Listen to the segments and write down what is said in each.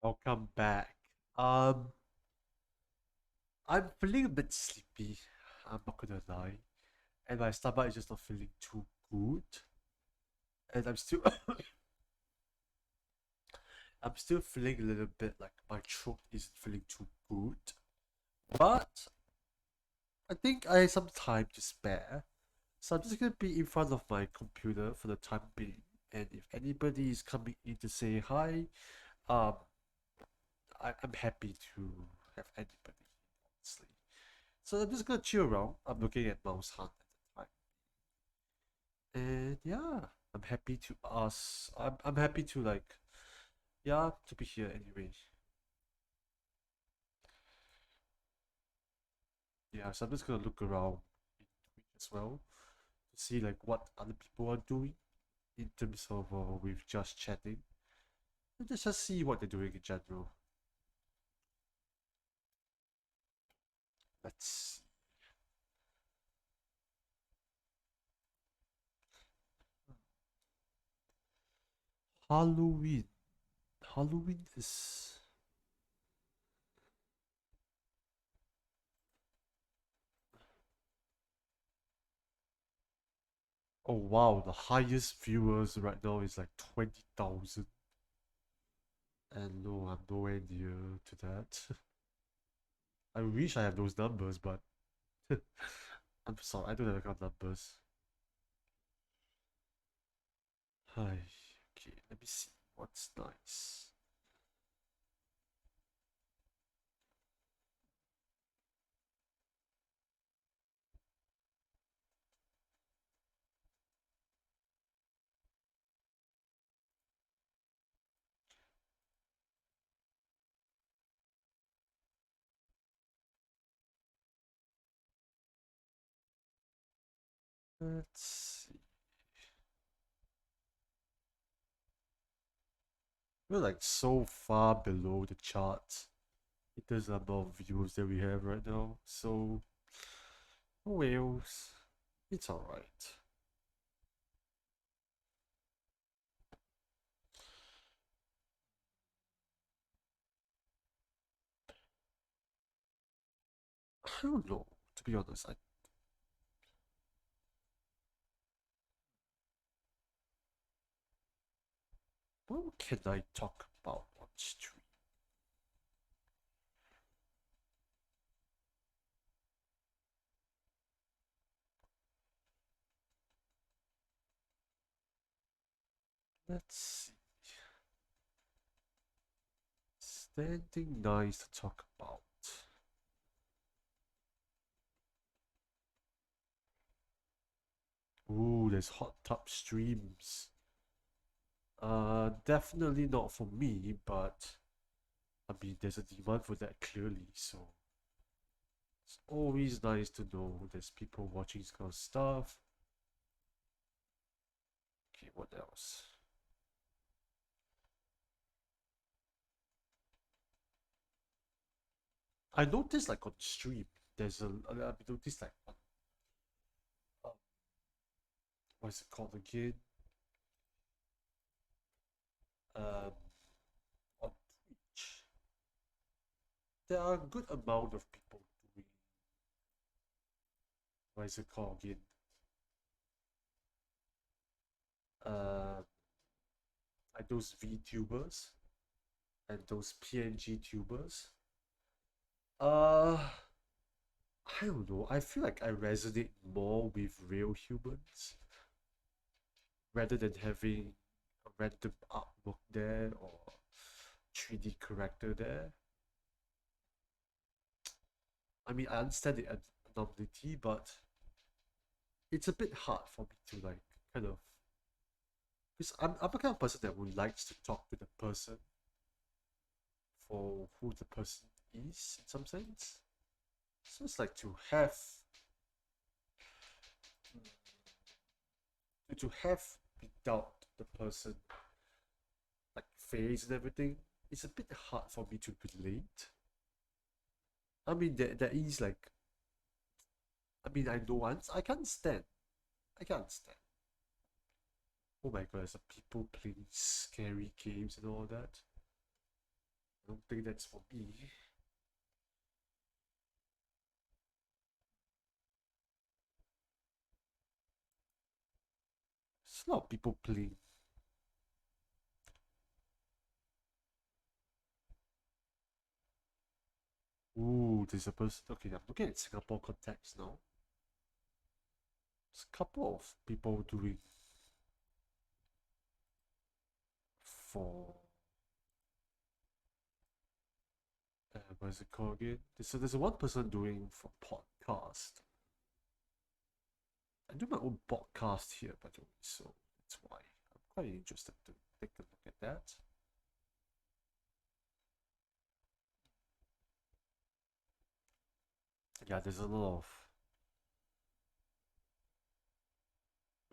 Welcome back. Um, I'm feeling a bit sleepy. I'm not gonna lie, and my stomach is just not feeling too good. And I'm still feeling a little bit like my throat isn't feeling too good. But I think I have some time to spare, so I'm just gonna be in front of my computer for the time being. And if anybody is coming in to say hi, um, I'm happy to have anybody, honestly. So I'm just gonna chill around. I'm looking at Mouse Hunt at the time. And yeah, I'm happy to ask. I'm happy to yeah, to be here anyway. Yeah, so I'm just gonna look around in Twitch as well to see like what other people are doing in terms of with just chatting. And just see what they're doing in general. Let's Halloween. Halloween is oh wow, the highest viewers right now is like 20,000. And no, I'm nowhere near to that. I wish I have those numbers, but I'm sorry, I don't have that kind of numbers. Hi. Okay, let me see what's nice. Let's see. We're like so far below the chart in terms of number of views that we have right now. So, oh well, it's alright. I don't know, to be honest. What can I talk about on stream? Let's see. Standing nice to talk about. Ooh, there's hot tub streams. Definitely not for me, but I mean, there's a demand for that clearly, so it's always nice to know there's people watching this kind of stuff. Okay, what else? I noticed like on stream, I noticed like uh, what's it called again? Um, on Twitch, there are a good amount of people doing what is it called again? Uh, like those VTubers and those PNG tubers. Uh, I don't know. I feel like I resonate more with real humans rather than having a random artwork there or 3D character there. I mean, I understand the anonymity, but it's a bit hard for me to like kind of because I'm the kind of person that would likes to talk to the person for who the person is in some sense. So it's like to have without the person like face and everything, it's a bit hard for me to relate. I mean, there is like, I mean, I know once I can't stand. I can't stand. Oh my god, there's a people playing scary games and all that. I don't think that's for me. There's a lot of people playing. Ooh, there's a person. Okay, I'm looking at Singapore context now. There's a couple of people doing for what is it called again? There's one person doing for podcast. I do my own podcast here, by the way, so that's why I'm quite interested to take a look at that. Yeah, there's a lot of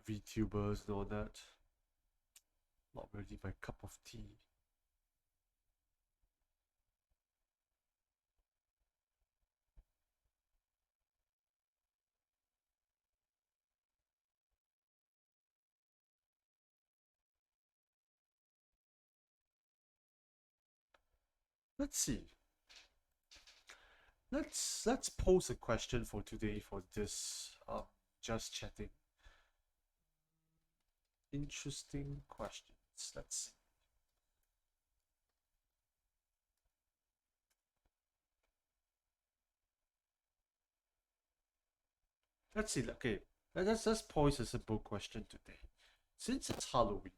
VTubers and all that. Not really my cup of tea. Let's see. Let's pose a question for today for this just chatting. Interesting questions. Let's see. Let's see. Okay, let's pose a simple question today. Since it's Halloween,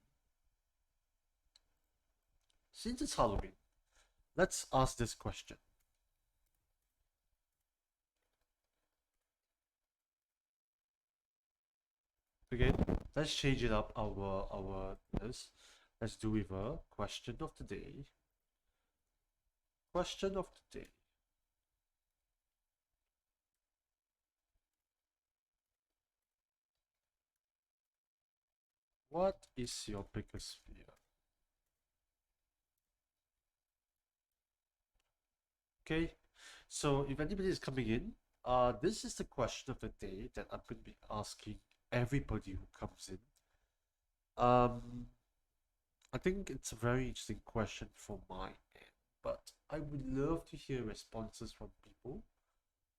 since it's Halloween, let's ask this question. Okay, let's change it up. Our this. Let's do with a question of the day. Question of the day. What is your biggest fear? Okay, so if anybody is coming in, this is the question of the day that I'm going to be asking everybody who comes in. I think it's a very interesting question for my end, but I would love to hear responses from people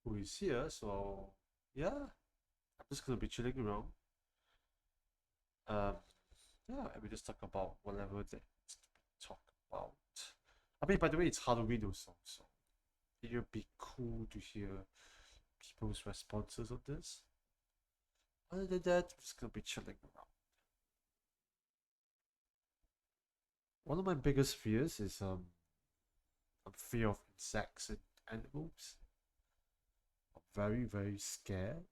who is here. So yeah, I'm just gonna be chilling around. Um, yeah, and we just talk about whatever that talk about. I mean, by the way, it's Halloween also, so it would be cool to hear people's responses on this. Other than that, I'm just gonna be chilling around. One of my biggest fears is a fear of insects and animals. I'm very scared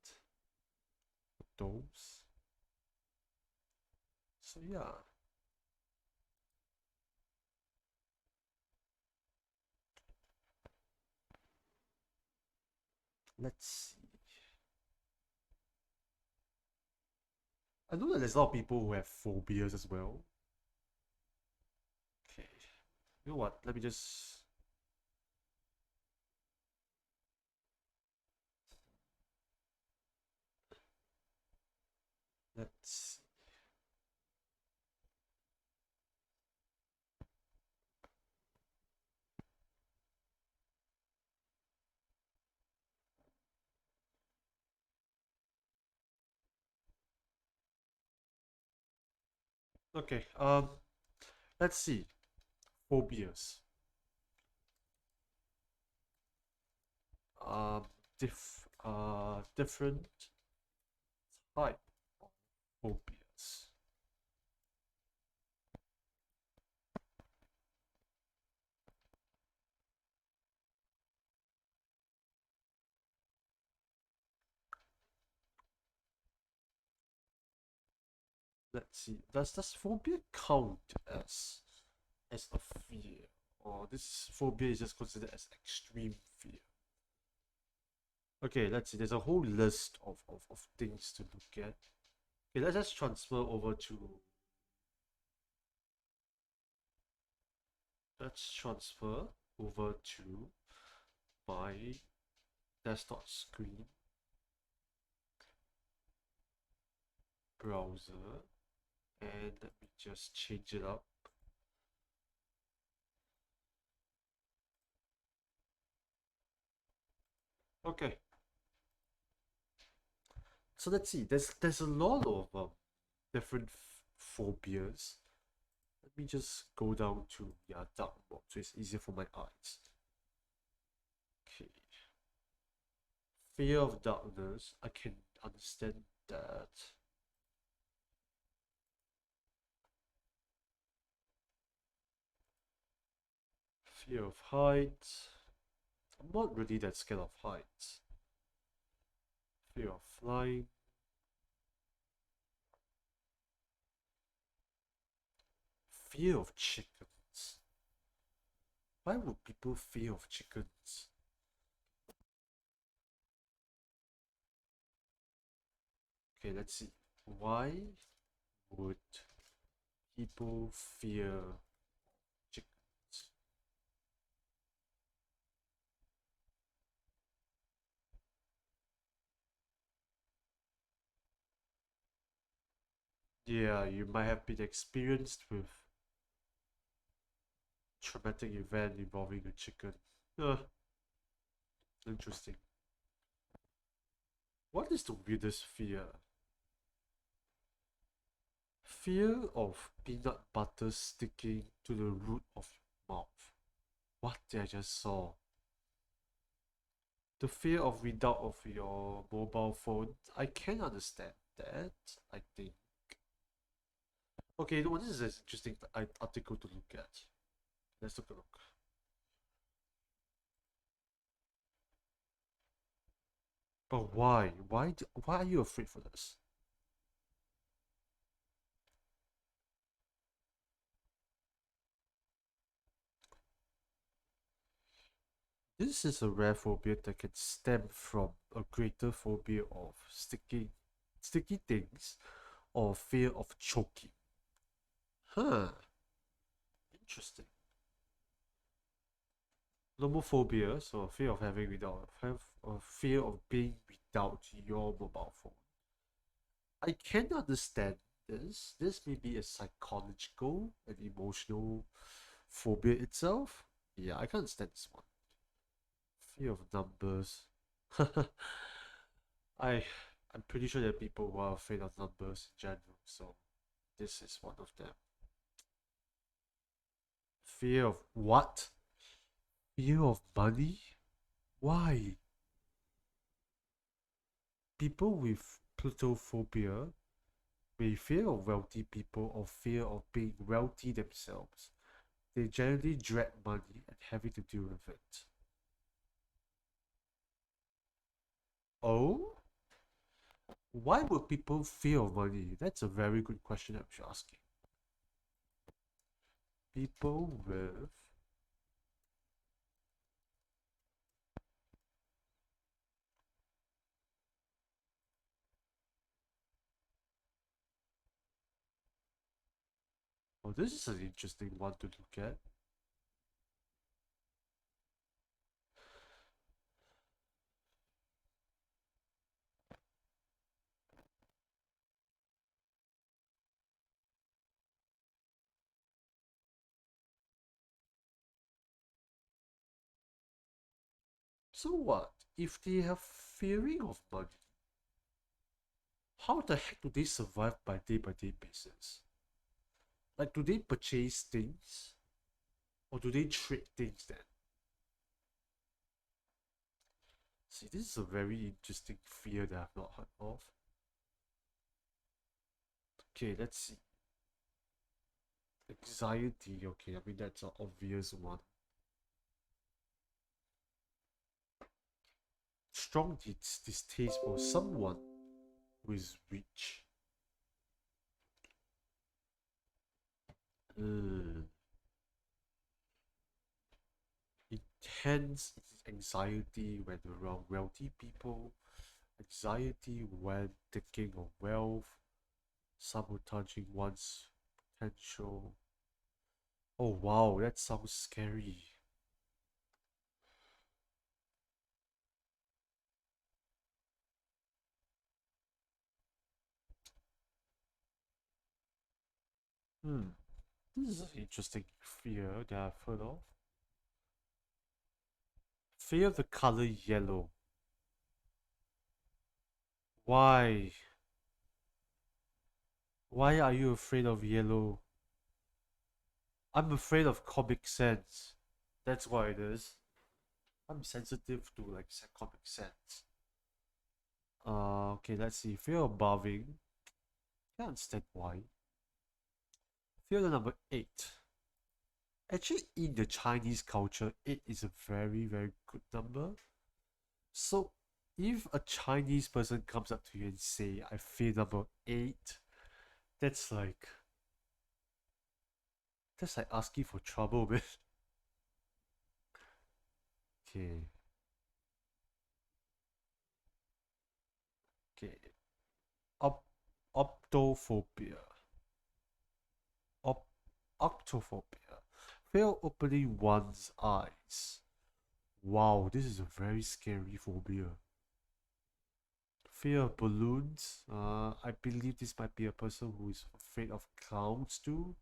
of those. So yeah, let's see. I know that there's a lot of people who have phobias as well. Okay, you know what? Let me just. Let's. Okay. Let's see. Phobias. Um, different type of phobias. Let's see. Does phobia count as a fear, or this phobia is just considered as extreme fear? Okay, let's see. There's a whole list of things to look at. Okay, let's just transfer over to. Let's transfer over to my desktop screen browser, and let me just change it up. Okay. So let's see. There's a lot of different phobias. Let me just go down to dark mode so it's easier for my eyes. Okay. Fear of darkness. I can understand that. Fear of heights. I'm not really that scared of heights. Fear of flying. Fear of chickens. Why would people fear of chickens? Okay, let's see. Why would people fear chickens? Yeah, you might have been experienced with traumatic event involving a chicken. Uh, Interesting. What is the weirdest fear? Fear of peanut butter sticking to the root of your mouth. What did I just saw? The fear of readout of your mobile phone. I can understand that, I think. Okay, no, this is an interesting article to look at. Let's look a look. But why? Why are you afraid for this? This is a rare phobia that can stem from a greater phobia of sticky things or fear of choking. Huh, interesting. Nomophobia, so fear of having without have a fear of being without your mobile phone. I can understand this. This may be a psychological and emotional phobia itself. Yeah, I can understand this one. Fear of numbers. I I'm pretty sure there are people who are afraid of numbers in general, so this is one of them. Fear of what? Fear of money? Why? People with plutophobia may fear of wealthy people or fear of being wealthy themselves. They generally dread money and having to deal with it. Oh? Why would people fear of money? That's a very good question I'm asking. People with Oh, this is an interesting one to look at. So what? If they have fearing of money, how the heck do they survive by day basis? Like, do they purchase things? Or do they trade things then? See, this is a very interesting fear that I've not heard of. Okay, let's see. Anxiety, okay, I mean, that's an obvious one. Strong distaste for someone who is rich. Uh, Intense anxiety when around wealthy people, anxiety when thinking of wealth, sabotaging one's potential. Oh wow, that sounds scary. Hmm, this is an interesting fear that I've heard of. Fear of the color yellow. Why? Why are you afraid of yellow? I'm afraid of Comic Sans. That's why it is. I'm sensitive to like Comic Sans. Okay, let's see. Fear of bathing. Can't understand why. Fear the number 8. Actually, in the Chinese culture, 8 is a very, very good number. So, if a Chinese person comes up to you and say, I fear number 8, that's like asking for trouble, man. Okay, okay. Op optophobia. Op Octophobia. Fear opening one's eyes. Wow, this is a very scary phobia. Fear of balloons. I believe this might be a person who is afraid of clowns too,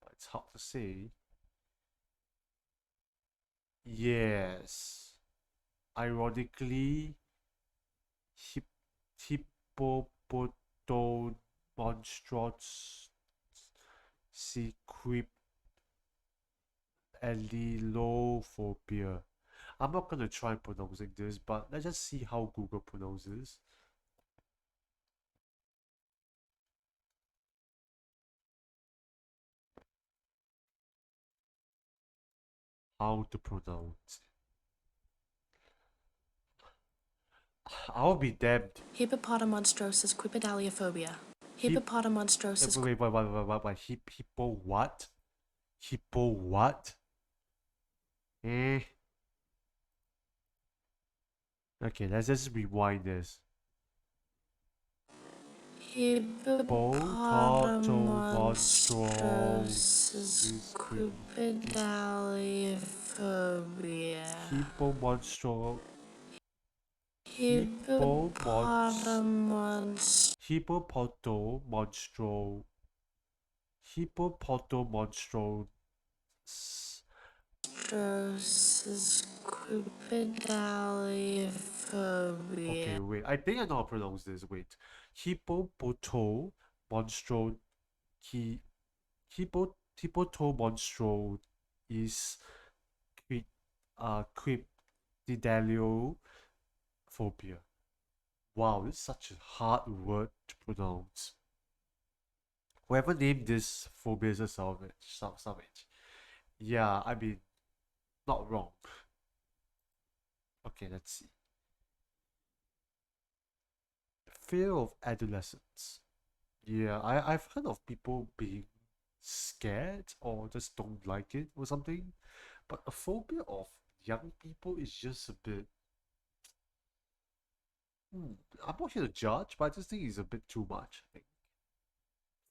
but it's hard to say. Yes. Ironically, hip hippopotomonstros sequippedalophobia. I'm not gonna try pronouncing this, but let's just see how Google pronounces. How to pronounce. I'll be damned. Hippopotamonstrosis quipedaliophobia. Hippopotamonstrosis. Wait. Hippo what? Hippo what? Eh. Okay, let's just rewind this. Hippopotamonstrosis quipedaliophobia. Hippo monstro. Hippopotamons. Hippopoto monstro. Hippopoto monstro. Monstrosis quipedaliophobia. Okay, wait. I think I know how to pronounce this. Wait. Hippopoto monstro. He. Hippoto monstro is quid. Quipdidaliophobia. Wow, this is such a hard word to pronounce. Whoever named this phobia is a savage. Yeah, I mean, not wrong. Okay, let's see. Fear of adolescence. Yeah, I've heard of people being scared or just don't like it or something. But a phobia of young people is just a bit. Hmm, I'm not here to judge, but I just think it's a bit too much. I think.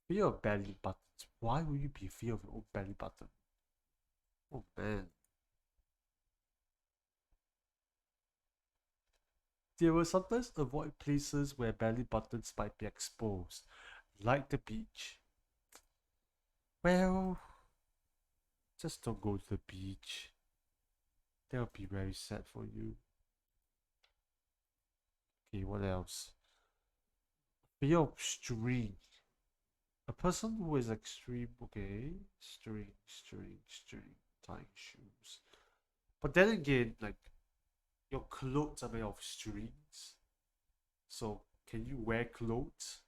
Fear of belly buttons. Why would you be fear of your own belly button? Oh man. They will sometimes avoid places where belly buttons might be exposed, like the beach. Well, just don't go to the beach. That would be very sad for you. Okay, what else? Fear of string. A person who is extreme. Okay, string, tying shoes. But then again, like your clothes are made of strings. So can you wear clothes?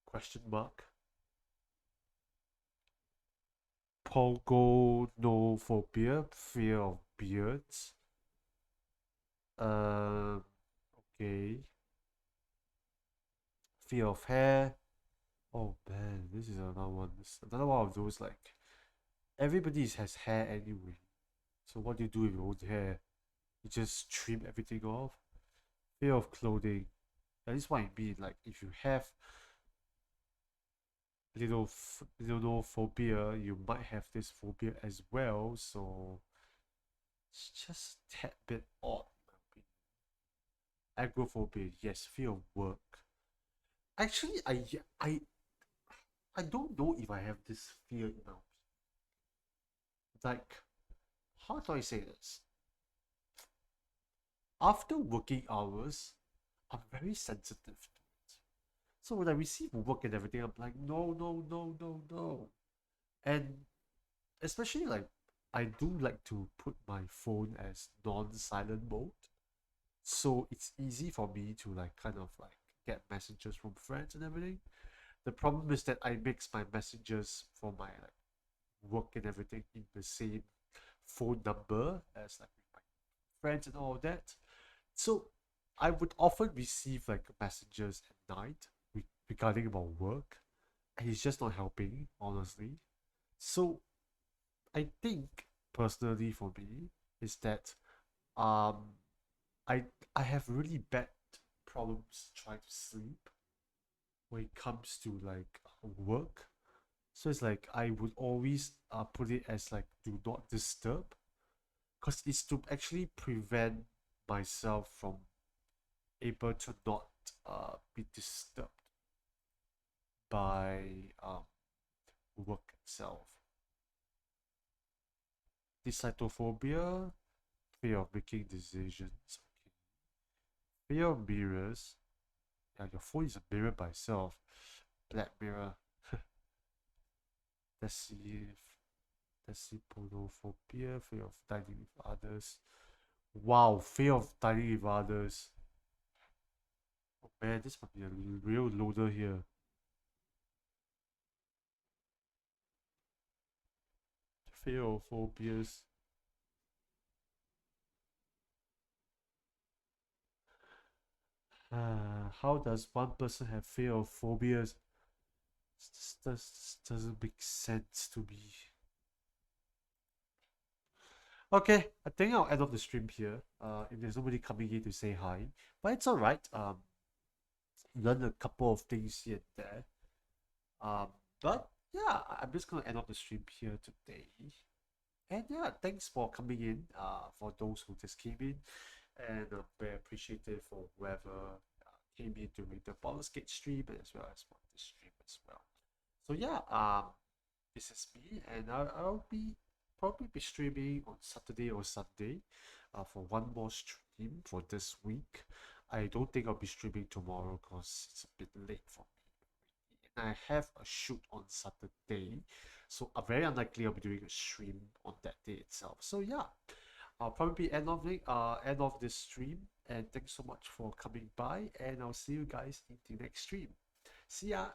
Question mark. Pogonophobia, fear of beards. Um, okay. Fear of hair. Oh man, this is another one. This another one of those like everybody has hair anyway. So what do you do with your own hair? You just trim everything off. Fear of clothing. That is what I mean. Like if you have little phobia, you might have this phobia as well. So it's just a tad bit odd in my opinion. Agoraphobia, yes, fear of work. Actually, I don't know if I have this fear in my like how do I say this? After working hours, I'm very sensitive to it. So when I receive work and everything, I'm like, no, no, no, no, no. And especially like I do like to put my phone as non-silent mode. So it's easy for me to like kind of like get messages from friends and everything. The problem is that I mix my messages for my like work and everything in the same phone number as like with my friends and all that. So I would often receive like messages at night regarding about work, and it's just not helping, honestly. So I think personally for me is that um I I have really bad problems trying to sleep when it comes to like work. So it's like I would always put it as like do not disturb, because it's to actually prevent myself from able to not be disturbed by work itself. Discytophobia, fear of making decisions. Okay. Fear of mirrors. Yeah, your phone is a mirror by itself. Black mirror. Let's see if Decipodophobia, fear of dining with others. Wow, fear of dining with others. Oh man, this might be a real loader here. Fear of phobias. How does one person have fear of phobias? This doesn't make sense to me. Okay, I think I'll end off the stream here. If there's nobody coming in to say hi, but it's alright. Learn a couple of things here and there. Um, but yeah, I'm just gonna end off the stream here today. And yeah, thanks for coming in. For those who just came in, and very appreciative for whoever came in during the Baldur's Gate stream as well as for this stream as well. So yeah, this is me, and I'll be probably be streaming on Saturday or Sunday, for one more stream for this week. I don't think I'll be streaming tomorrow because it's a bit late for me. And I have a shoot on Saturday, so very unlikely I'll be doing a stream on that day itself. So yeah, I'll probably be end of this stream. And thanks so much for coming by, and I'll see you guys in the next stream. See ya.